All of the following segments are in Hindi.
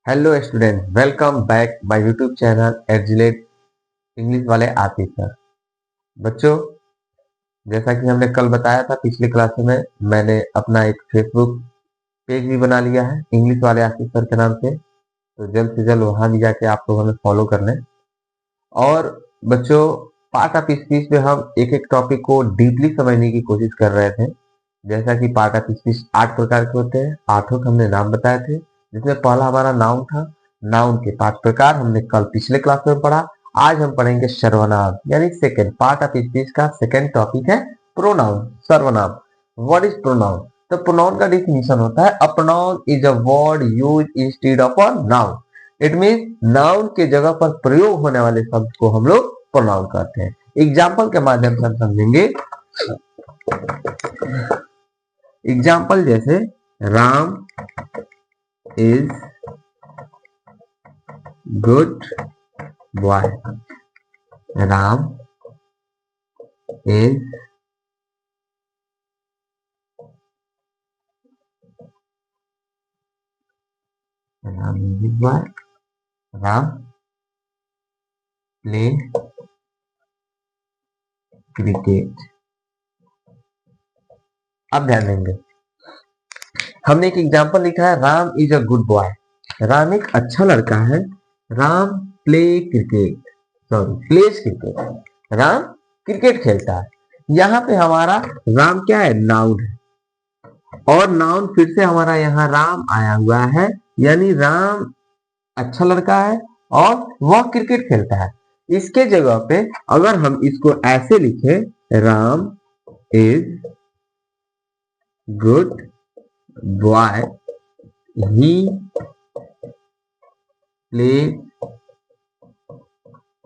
Hello student, welcome back my YouTube channel एडजिलेट इंग्लिश वाले आतिफ सर। बच्चों, जैसा कि हमने कल बताया था पिछली क्लास में, मैंने अपना एक फेसबुक पेज भी बना लिया है इंग्लिश वाले आतिफ सर के नाम से। तो जल्द से जल्द वहां भी जाके आप लोग हमें फॉलो कर लें। और बच्चों, पार्ट ऑफ स्पीच में हम एक एक टॉपिक को डीपली समझने की कोशिश कर रहे थे। जैसा कि पार्ट ऑफ स्पीच 8 प्रकार के होते हैं, 8 हमने नाम बताए थे, जिसमें पहला हमारा नाउन था। नाउन के 5 प्रकार हमने कल पिछले क्लास में पढ़ा। आज हम पढ़ेंगे सर्वनाम, यानी सेकेंड पार्ट ऑफ स्पीच का सेकेंड टॉपिक है प्रोनाउन, सर्वनाम। What is pronoun? तो प्रोनाउन का डिफिनीशन होता है, a pronoun is a word use instead of a noun. It mean noun के जगह पर प्रयोग होने वाले शब्द को हम लोग प्रोनाउन कहते हैं। एग्जाम्पल के माध्यम से हम समझेंगे। एग्जाम्पल जैसे Ram is good boy. Ram is good boy. Ram play cricket. अब ध्यान देंगे, हमने एक एग्जाम्पल लिखा है, Ram is a good boy. Ram एक अच्छा लड़का है। Ram play cricket, sorry pledge cricket. Ram cricket खेलता है। यहाँ पे हमारा राम क्या है? नाउन है। और नाउन फिर से हमारा यहाँ राम आया हुआ है, यानी राम अच्छा लड़का है और वह क्रिकेट खेलता है। इसके जगह पे अगर हम इसको ऐसे लिखे, Ram is good boy, he play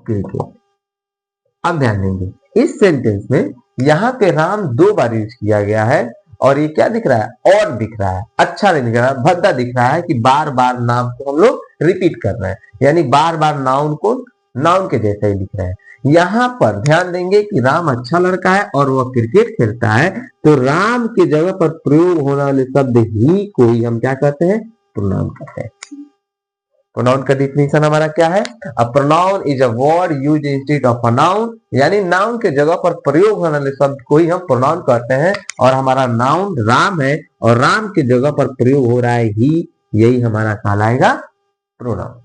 cricket. अब ध्यान देंगे, इस सेंटेंस में यहाँ पे राम 2 बार यूज किया गया है। और ये क्या दिख रहा है? और दिख रहा है, अच्छा नहीं दिख रहा है, भद्दा दिख रहा है कि बार बार नाम को हम लोग रिपीट कर रहे हैं, यानी बार बार नाउन को नाउन के जैसे ही लिख रहे हैं। यहाँ पर ध्यान देंगे कि राम अच्छा लड़का है और वह क्रिकेट खेलता है, तो राम के जगह पर प्रयोग होने वाले शब्द ही को ही हम क्या कहते हैं? प्रोनाउन कहते हैं। प्रोनाउन का डिफिनीशन हमारा क्या है? A pronoun is a word used instead of a noun, यानी नाउन के जगह पर प्रयोग होने वाले शब्द को ही हम प्रोनाउन कहते हैं। और हमारा नाउन राम है और राम के जगह पर प्रयोग हो रहा है ही, यही हमारा कहलाएगा प्रोनाउन।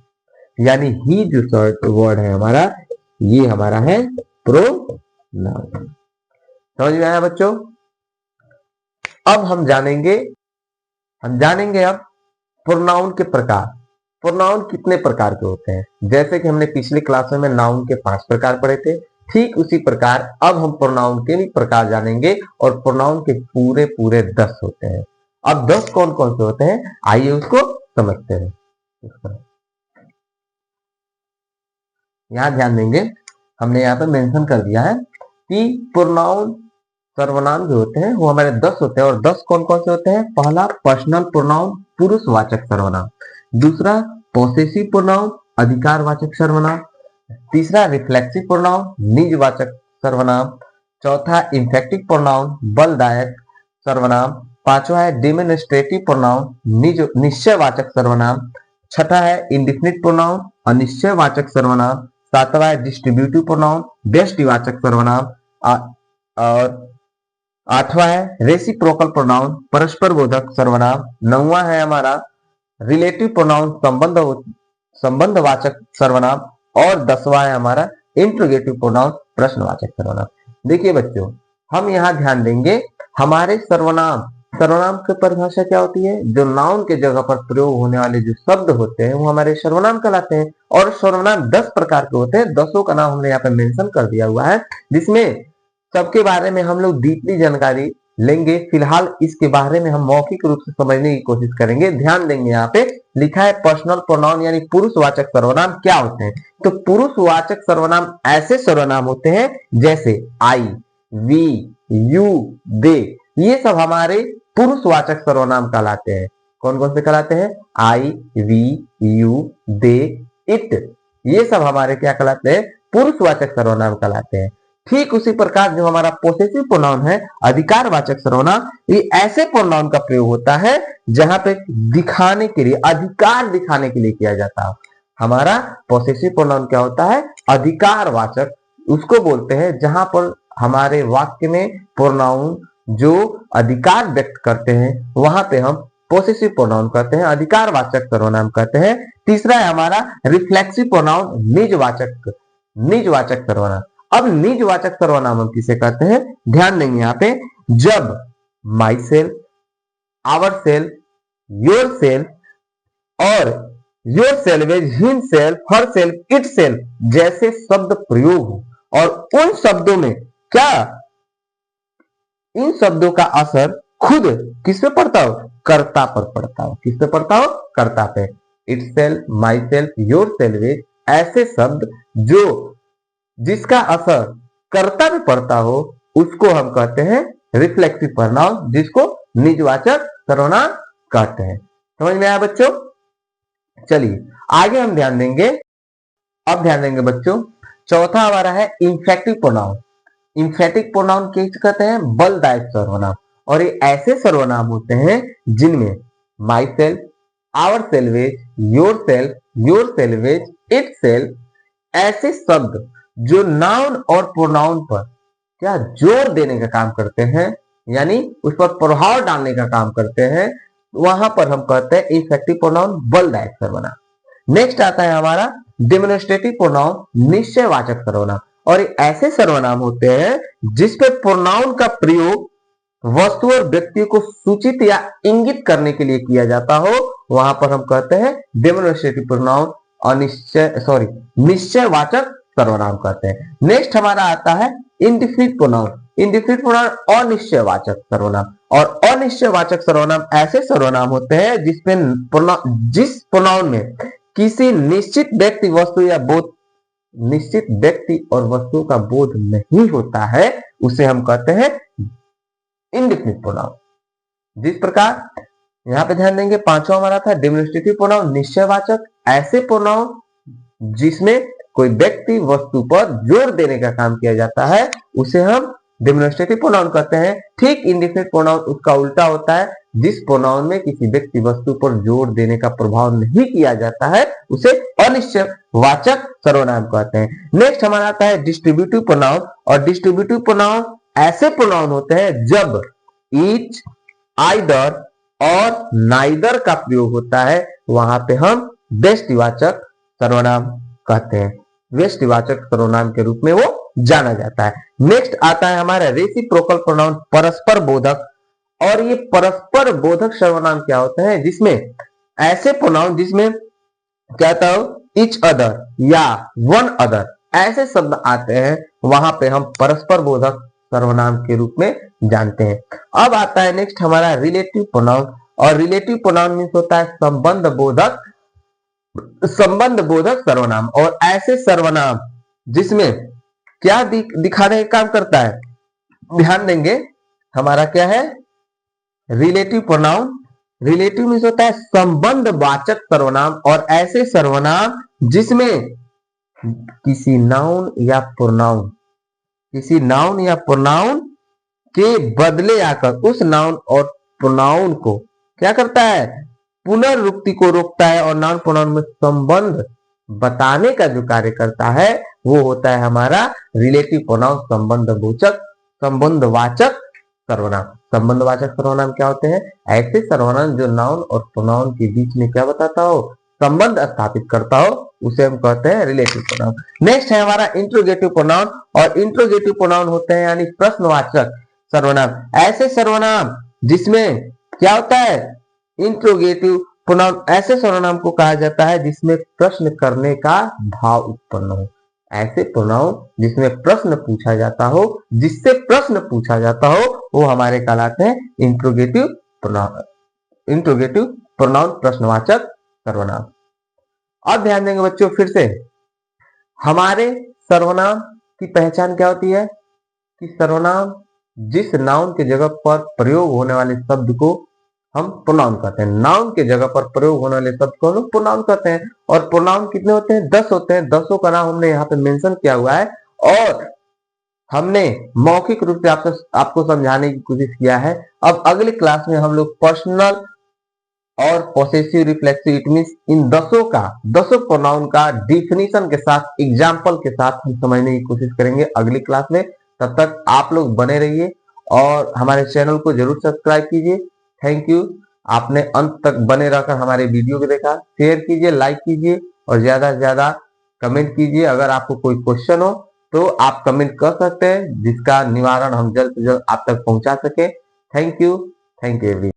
यानी ही जो वर्ड है हमारा, ये हमारा है प्रोनाउन। समझ में आया बच्चों? अब हम जानेंगे अब प्रोनाउन के प्रकार। प्रोनाउन कितने प्रकार के होते हैं? जैसे कि हमने पिछले क्लास में नाउन के 5 प्रकार पढ़े थे, ठीक उसी प्रकार अब हम प्रोनाउन के भी प्रकार जानेंगे। और प्रोनाउन के पूरे पूरे 10 होते हैं। अब 10 कौन कौन से होते हैं, आइए उसको समझते हैं। यहाँ ध्यान देंगे, हमने यहाँ पे मेंशन कर दिया है कि प्रोनाउन सर्वनाम जो होते हैं वो हमारे 10 होते हैं। और 10 कौन कौन से होते हैं? पहला पर्सनल प्रोनाउन, पुरुषवाचक सर्वनाम। दूसरा पॉसेसिव प्रोनाउन, अधिकारवाचक सर्वनाम। तीसरा रिफ्लेक्सिव प्रोनाउन, निजवाचक सर्वनाम। चौथा इंफेक्टिव प्रोनाउन, बलदायक सर्वनाम। पांचवा है डेमोन्स्ट्रेटिव प्रोनाउन, निश्चयवाचक सर्वनाम। छठा है इंडिफिनिट प्रोनाउन, अनिश्चयवाचक सर्वनाम। सातवां है डिस्ट्रीब्यूटिव प्रोनाउन, व्यष्टिवाचक सर्वनाम। और आठवां है रेसिप्रोकल प्रोनाउन, परस्पर बोधक सर्वनाम। नौवां है हमारा रिलेटिव प्रोनाउन, संबंधवाचक सर्वनाम। और 10वां है हमारा इंट्रोगेटिव प्रोनाउन, प्रश्नवाचक सर्वनाम। देखिए बच्चों, हम यहाँ ध्यान देंगे, हमारे सर्वनाम की परिभाषा क्या होती है? जो नाउन के जगह पर प्रयोग होने वाले जो शब्द होते हैं वो हमारे सर्वनाम कहलाते हैं। और सर्वनाम 10 प्रकार के होते हैं। 10 का नाम हमने यहाँ पे मेंशन कर दिया हुआ है, जिसमें सबके बारे में हम लोग डीपली जानकारी लेंगे। फिलहाल इसके बारे में हम मौखिक रूप से समझने की कोशिश करेंगे। ध्यान देंगे, यहाँ पे लिखा है पर्सनल प्रोनाउन यानी पुरुषवाचक सर्वनाम क्या होते हैं। तो पुरुषवाचक सर्वनाम ऐसे सर्वनाम होते हैं जैसे आई, वी, यू, दे। ये सब हमारे पुरुषवाचक सर्वनाम कहलाते हैं। कौन कौन से कहलाते हैं? आई, वी, यू, दे, इट। ये सब हमारे क्या कहलाते हैं? पुरुषवाचक सर्वनाम कहलाते हैं। ठीक उसी प्रकार जो हमारा पोसेसिव प्रोनाउन है, अधिकारवाचक सर्वनाम, ये ऐसे प्रोनाउन का प्रयोग होता है जहां पे दिखाने के लिए, अधिकार दिखाने के लिए किया जाता है। हमारा पोसेसिव प्रोनाउन क्या होता है? अधिकारवाचक। उसको बोलते हैं जहां पर हमारे वाक्य में प्रोनाउन जो अधिकार व्यक्त करते हैं वहां पे हम पोसेसिव प्रोनाउन कहते हैं, अधिकारवाचक सर्वनाम कहते हैं। तीसरा है हमारा रिफ्लेक्सिव प्रोनाउन, निजवाचक सर्वनाम। अब निजवाचक सर्वनाम हम किसे कहते हैं? ध्यान देंगे यहाँ पे, जब myself, ourself, yourself और yourselves, himself, herself, itself जैसे शब्द प्रयोग हो और उन शब्दों में क्या, इन शब्दों का असर खुद किस पे पड़ता हो? कर्ता पर पड़ता हो। किस पे पड़ता हो? कर्ता पे। It self, my self, your salvage ऐसे शब्द जो जिसका असर कर्ता पे पड़ता हो उसको हम कहते हैं रिफ्लेक्सिव प्रोनाउन, जिसको निजवाचक सर्वनाम कहते हैं। समझ में आया बच्चों? चलिए आगे हम ध्यान देंगे। अब ध्यान देंगे बच्चों, चौथा हमारा है इंफेक्टिव प्रोनाउन। इंफेटिक प्रोनाउन किसे कहते हैं? बलदायक सर्वनाम। और ये ऐसे सर्वनाम होते हैं जिनमें myself, ourselves, yourself, yourselves, itself ऐसे शब्द जो नाउन और प्रोनाउन पर क्या जोर देने का काम करते हैं, यानी उस पर प्रभाव डालने का काम करते हैं, वहां पर हम कहते हैं इंफेक्टिव प्रोनाउन, बलदायक सर्वनाम। नेक्स्ट आता है हमारा डेमोन्स्ट्रेटिव प्रोनाउन, निश्चयवाचक सर्वनाम। और ऐसे सर्वनाम होते हैं जिस पे प्रोनाउन का प्रयोग वस्तु और व्यक्ति को सूचित या इंगित करने के लिए किया जाता हो, वहां पर हम कहते हैं डेमोन्स्ट्रेटिव प्रोनाउन, निश्चयवाचक सर्वनाम कहते हैं। नेक्स्ट हमारा आता है इंडिफिनिट प्रोनाउन। इंडिफिनिट प्रोनाउन अनिश्चयवाचक सर्वनाम। और अनिश्चयवाचक सर्वनाम ऐसे सर्वनाम होते हैं जिस प्रोनाउन में किसी निश्चित व्यक्ति, वस्तु या बोध, निश्चित व्यक्ति और वस्तु का बोध नहीं होता है, उसे हम कहते हैं इंडिफिनिट प्रोनाउन। जिस प्रकार यहां पे ध्यान देंगे, पांचवा हमारा था डेमोन्स्ट्रेटिव प्रोनाउन, निश्चयवाचक, ऐसे प्रोनाउन जिसमें कोई व्यक्ति वस्तु पर जोर देने का काम किया जाता है उसे हम डेमोन्स्ट्रेटिव प्रोनाउन कहते हैं। ठीक इंडिफिनिट प्रोनाउन उसका उल्टा होता है, जिस प्रोनाउन में किसी व्यक्ति वस्तु पर जोर देने का प्रभाव नहीं किया जाता है उसे अनिश्चयवाचक सर्वनाम कहते हैं। नेक्स्ट हमारा आता है डिस्ट्रीब्यूटिव प्रोनाउन। और डिस्ट्रीब्यूटिव प्रोनाउन ऐसे प्रोनाउन होते हैं जब ईच, आइदर और नाइदर का प्रयोग होता है, वहां पे हम व्यष्टिवाचक सर्वनाम कहते हैं, व्यष्टिवाचक सर्वनाम के रूप में वो जाना जाता है। नेक्स्ट आता है हमारा रेसिप्रोकल प्रोनाउन, परस्पर बोधक। और ये परस्पर बोधक सर्वनाम क्या होता है? जिसमें ऐसे प्रोनाउन जिसमें क्या था, इच अदर या वन अदर ऐसे शब्द आते हैं, वहां पे हम परस्पर बोधक सर्वनाम के रूप में जानते हैं। अब आता है नेक्स्ट हमारा रिलेटिव प्रोनाउन। और रिलेटिव प्रोनाउन मीन्स होता है संबंध बोधक सर्वनाम। और ऐसे सर्वनाम जिसमें क्या दिखाने का काम करता है? ध्यान देंगे, हमारा क्या है? Relative pronoun. रिलेटिव मीन्स होता है संबंधवाचक सर्वनाम। और ऐसे सर्वनाम जिसमें किसी नाउन या प्रोनाउन के बदले आकर उस नाउन और प्रोनाउन को क्या करता है? पुनर्वृत्ति को रोकता है और नाउन प्रोनाउन में संबंध बताने का जो कार्य करता है वो होता है हमारा रिलेटिव प्रोनाउन, संबंधवाचक सर्वनाम। संबंधवाचक सर्वनाम क्या होते हैं? ऐसे सर्वनाम जो नाउन और प्रोनाउन के बीच में क्या बताता हो? संबंध स्थापित करता हो, उसे हम कहते हैं रिलेटिव प्रोनाउन। नेक्स्ट है हमारा इंट्रोगेटिव प्रोनाउन। और इंट्रोगेटिव प्रोनाउन होते हैं यानी प्रश्नवाचक सर्वनाम। ऐसे सर्वनाम जिसमें क्या होता है? इंट्रोगेटिव प्रोनाउन ऐसे सर्वनाम को कहा जाता है जिसमें प्रश्न करने का भाव उत्पन्न हो। ऐसे प्रोनाउन जिसमें प्रश्न पूछा जाता हो, जिससे प्रश्न पूछा जाता हो, वो हमारे कहलाते हैं इंट्रोगेटिव प्रोनाउन, प्रश्नवाचक सर्वनाम। अब ध्यान देंगे बच्चों, फिर से हमारे सर्वनाम की पहचान क्या होती है? कि सर्वनाम जिस नाउन के जगह पर प्रयोग होने वाले शब्द को हम प्रोनाउन कहते हैं। नाउन के जगह पर प्रयोग होने वाले शब्द को हम प्रोनाउन कहते हैं। और प्रोनाउन कितने होते हैं? 10 होते हैं। 10 का नाम हमने यहाँ पे मेंशन किया हुआ है। और हमने मौखिक रूप से आपको समझाने की कोशिश किया है। अब अगली क्लास में हम लोग पर्सनल और पोसेसिव रिफ्लेक्सिव इट मींस इन दसों प्रोनाउन का डिफिनीशन के साथ एग्जाम्पल के साथ हम समझने की कोशिश करेंगे अगली क्लास में। तब तक आप लोग बने रहिए और हमारे चैनल को जरूर सब्सक्राइब कीजिए। थैंक यू, आपने अंत तक बने रहकर हमारे वीडियो को देखा। शेयर कीजिए, लाइक कीजिए और ज्यादा से ज्यादा कमेंट कीजिए। अगर आपको कोई क्वेश्चन हो तो आप कमेंट कर सकते हैं, जिसका निवारण हम जल्द से जल्द आप तक पहुंचा सके। Thank you every